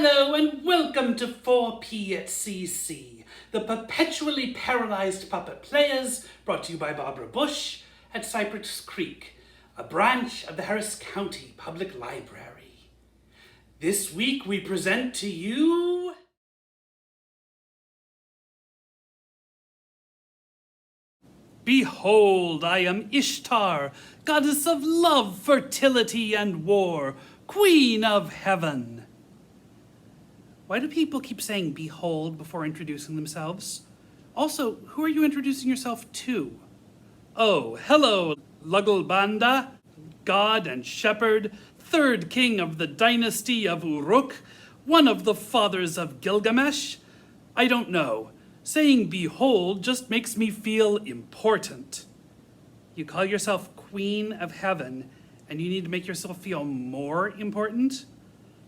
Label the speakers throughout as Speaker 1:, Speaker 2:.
Speaker 1: Hello and welcome to 4P at CC, the perpetually paralyzed puppet players, brought to you by Barbara Bush at Cypress Creek, a branch of the Harris County Public Library. This week we present to you... Behold, I am Ishtar, goddess of love, fertility, and war, queen of heaven. Why do people keep saying behold before introducing themselves? Also, who are you introducing yourself to? Oh, hello, Lugalbanda, god and shepherd, third king of the dynasty of Uruk, one of the fathers of Gilgamesh. I don't know. Saying behold just makes me feel important. You call yourself Queen of Heaven, and you need to make yourself feel more important?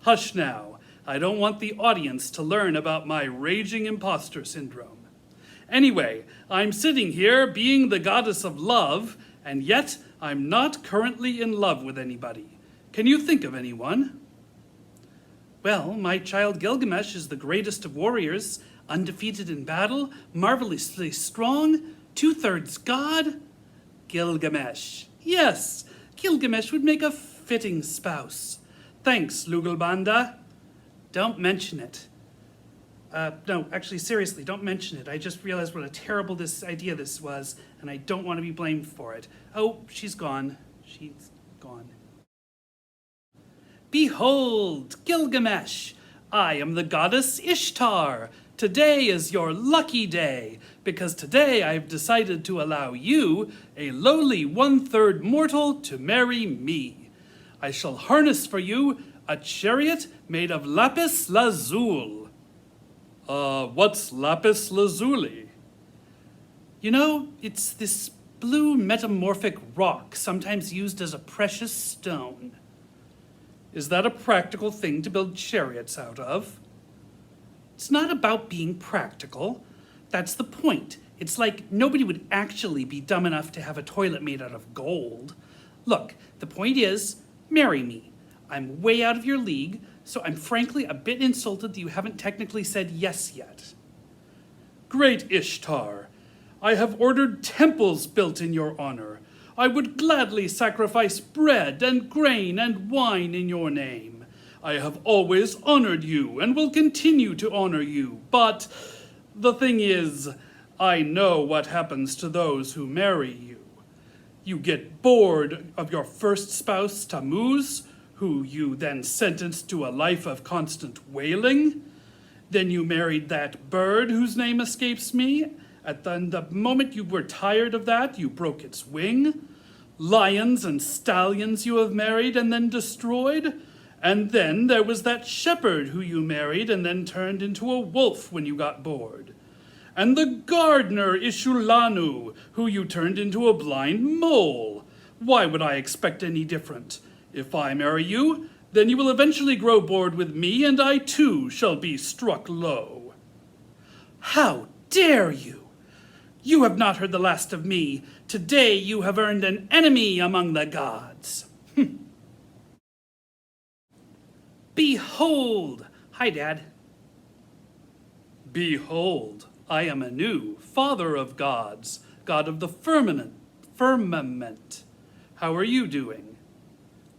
Speaker 1: Hush now. I don't want the audience to learn about my raging imposter syndrome. Anyway, I'm sitting here being the goddess of love, and yet I'm not currently in love with anybody. Can you think of anyone? Well, my child Gilgamesh is the greatest of warriors, undefeated in battle, marvelously strong, 2/3 god. Gilgamesh. Yes, Gilgamesh would make a fitting spouse. Thanks, Lugalbanda. Don't mention it. No, actually, seriously, don't mention it. I just realized what a terrible idea this was, and I don't want to be blamed for it. Oh, she's gone. She's gone. Behold, Gilgamesh! I am the goddess Ishtar. Today is your lucky day, because today I've decided to allow you, a lowly 1/3 mortal, to marry me. I shall harness for you a chariot made of lapis lazuli. What's lapis lazuli? You know, it's this blue metamorphic rock, sometimes used as a precious stone. Is that a practical thing to build chariots out of? It's not about being practical. That's the point. It's like nobody would actually be dumb enough to have a toilet made out of gold. Look, the point is, marry me. I'm way out of your league, so I'm frankly a bit insulted that you haven't technically said yes yet. Great Ishtar, I have ordered temples built in your honor. I would gladly sacrifice bread and grain and wine in your name. I have always honored you and will continue to honor you, but the thing is, I know what happens to those who marry you. You get bored of your first spouse, Tammuz, who you then sentenced to a life of constant wailing. Then you married that bird whose name escapes me. At the moment you were tired of that, you broke its wing. Lions and stallions you have married and then destroyed. And then there was that shepherd who you married and then turned into a wolf when you got bored. And the gardener Ishulanu, who you turned into a blind mole. Why would I expect any different? If I marry you, then you will eventually grow bored with me, and I too shall be struck low. How dare you! You have not heard the last of me. Today you have earned an enemy among the gods. Behold! Hi, Dad. Behold, I am Anu, father of gods, god of the firmament. How are you doing?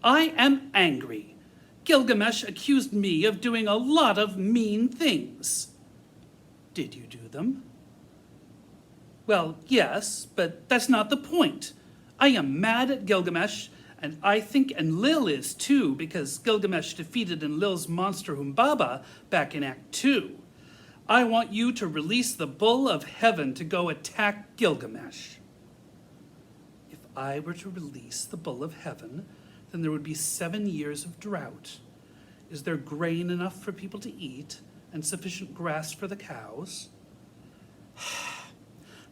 Speaker 1: I am angry. Gilgamesh accused me of doing a lot of mean things. Did you do them? Well, yes, but that's not the point. I am mad at Gilgamesh, and I think Enlil is too, because Gilgamesh defeated Enlil's monster Humbaba back in Act 2. I want you to release the Bull of Heaven to go attack Gilgamesh. If I were to release the Bull of Heaven, then there would be 7 years of drought. Is there grain enough for people to eat and sufficient grass for the cows?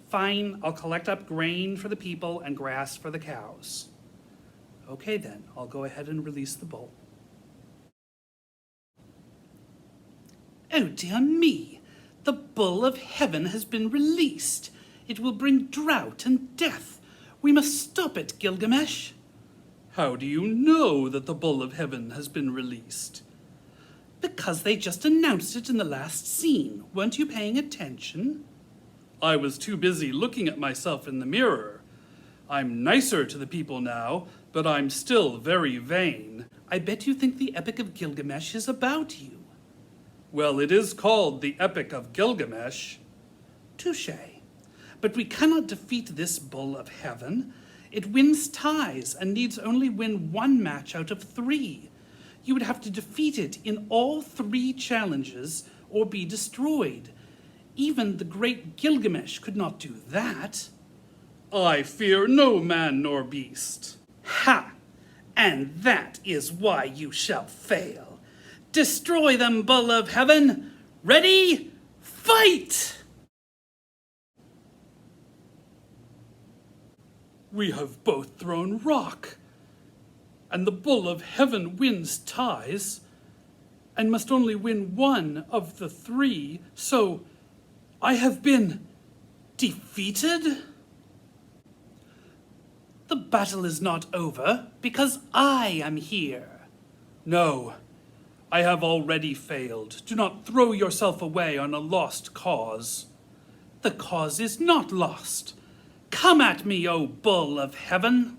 Speaker 1: Fine, I'll collect up grain for the people and grass for the cows. Okay then, I'll go ahead and release the bull. Oh dear me, the Bull of Heaven has been released. It will bring drought and death. We must stop it, Gilgamesh. How do you know that the Bull of Heaven has been released? Because they just announced it in the last scene. Weren't you paying attention? I was too busy looking at myself in the mirror. I'm nicer to the people now, but I'm still very vain. I bet you think the Epic of Gilgamesh is about you. Well, it is called the Epic of Gilgamesh. Touché. But we cannot defeat this bull of heaven. It wins ties and needs only win one match out of 3. You would have to defeat it in all 3 challenges or be destroyed. Even the great Gilgamesh could not do that. I fear no man nor beast. Ha! And that is why you shall fail. Destroy them, bull of heaven! Ready? Fight! We have both thrown rock, and the bull of heaven wins ties, and must only win one of the 3, so I have been defeated? The battle is not over, because I am here. No, I have already failed. Do not throw yourself away on a lost cause. The cause is not lost. Come at me, O bull of heaven!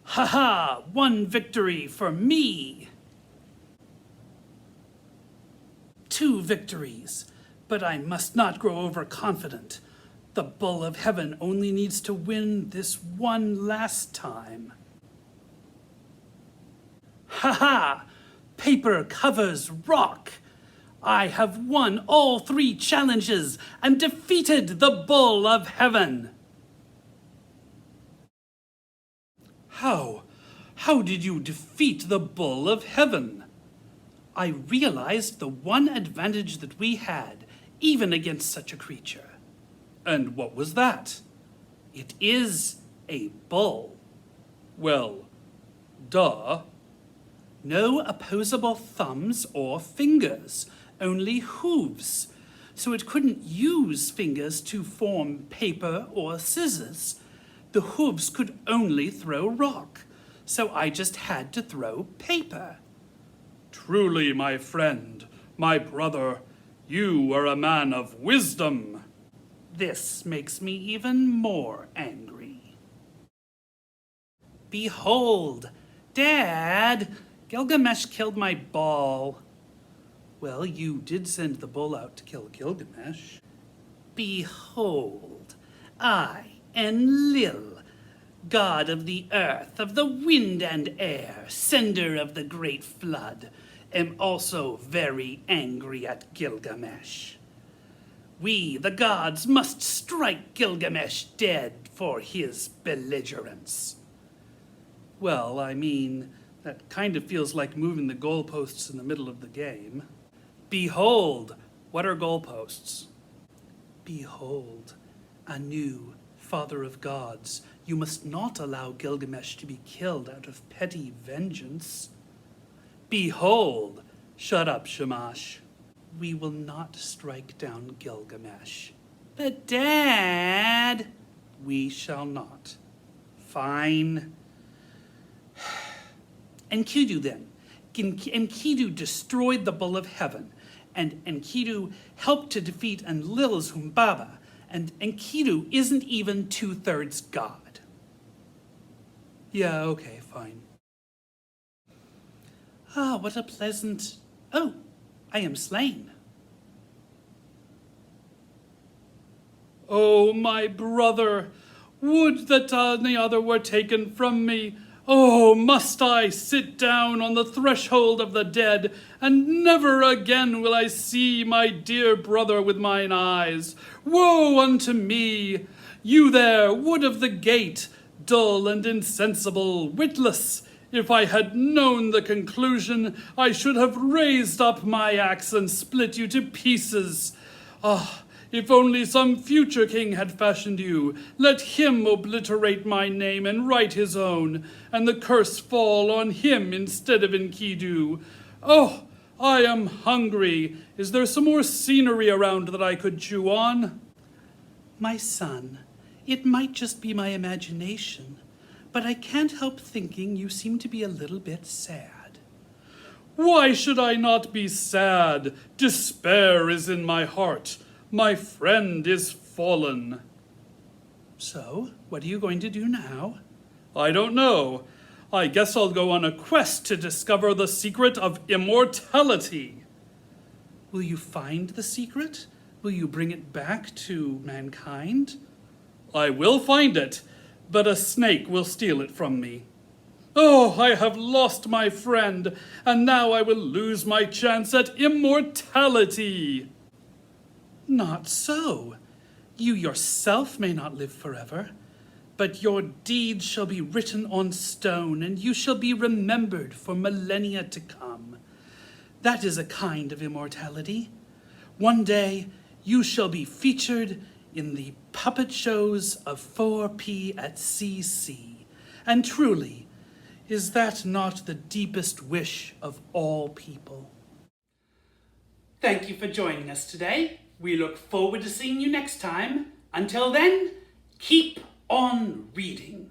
Speaker 1: Ha ha! 1 victory for me! 2 victories, but I must not grow overconfident. The bull of heaven only needs to win this one last time. Ha ha! Paper covers rock! I have won all 3 challenges and defeated the bull of heaven! How? How did you defeat the bull of heaven? I realized the one advantage that we had, even against such a creature. And what was that? It is a bull. Well, duh. No opposable thumbs or fingers, only hooves. So it couldn't use fingers to form paper or scissors. The hooves could only throw rock, so I just had to throw paper. Truly, my friend, my brother, you are a man of wisdom. This makes me even more angry. Behold, Dad, Gilgamesh killed my ball. Well, you did send the bull out to kill Gilgamesh. Behold, I, Enlil, god of the earth, of the wind and air, sender of the great flood, am also very angry at Gilgamesh. We, the gods, must strike Gilgamesh dead for his belligerence. Well, I mean, that kind of feels like moving the goalposts in the middle of the game. Behold, what are goalposts? Behold, Anu, father of gods, you must not allow Gilgamesh to be killed out of petty vengeance. Behold, shut up, Shamash. We will not strike down Gilgamesh. But Dad, we shall not. Fine. Enkidu then. Enkidu destroyed the bull of heaven, and Enkidu helped to defeat Enlil's Humbaba, and Enkidu isn't even 2/3 God. Yeah, okay, fine. Ah, what a pleasant... Oh, I am slain. Oh, my brother, would that any other were taken from me. Oh, must I sit down on the threshold of the dead, and never again will I see my dear brother with mine eyes. Woe unto me! You there, wood of the gate, dull and insensible, witless, if I had known the conclusion, I should have raised up my axe and split you to pieces. Ah, if only some future king had fashioned you, let him obliterate my name and write his own, and the curse fall on him instead of Enkidu. Oh, I am hungry. Is there some more scenery around that I could chew on? My son, it might just be my imagination, but I can't help thinking you seem to be a little bit sad. Why should I not be sad? Despair is in my heart. My friend is fallen. So, what are you going to do now? I don't know. I guess I'll go on a quest to discover the secret of immortality. Will you find the secret? Will you bring it back to mankind? I will find it, but a snake will steal it from me. Oh, I have lost my friend, and now I will lose my chance at immortality. Not so. You yourself may not live forever, but your deeds shall be written on stone, and you shall be remembered for millennia to come. That is a kind of immortality. One day, you shall be featured in the puppet shows of 4P at CC. And truly, is that not the deepest wish of all people? Thank you for joining us today. We look forward to seeing you next time. Until then, keep on reading.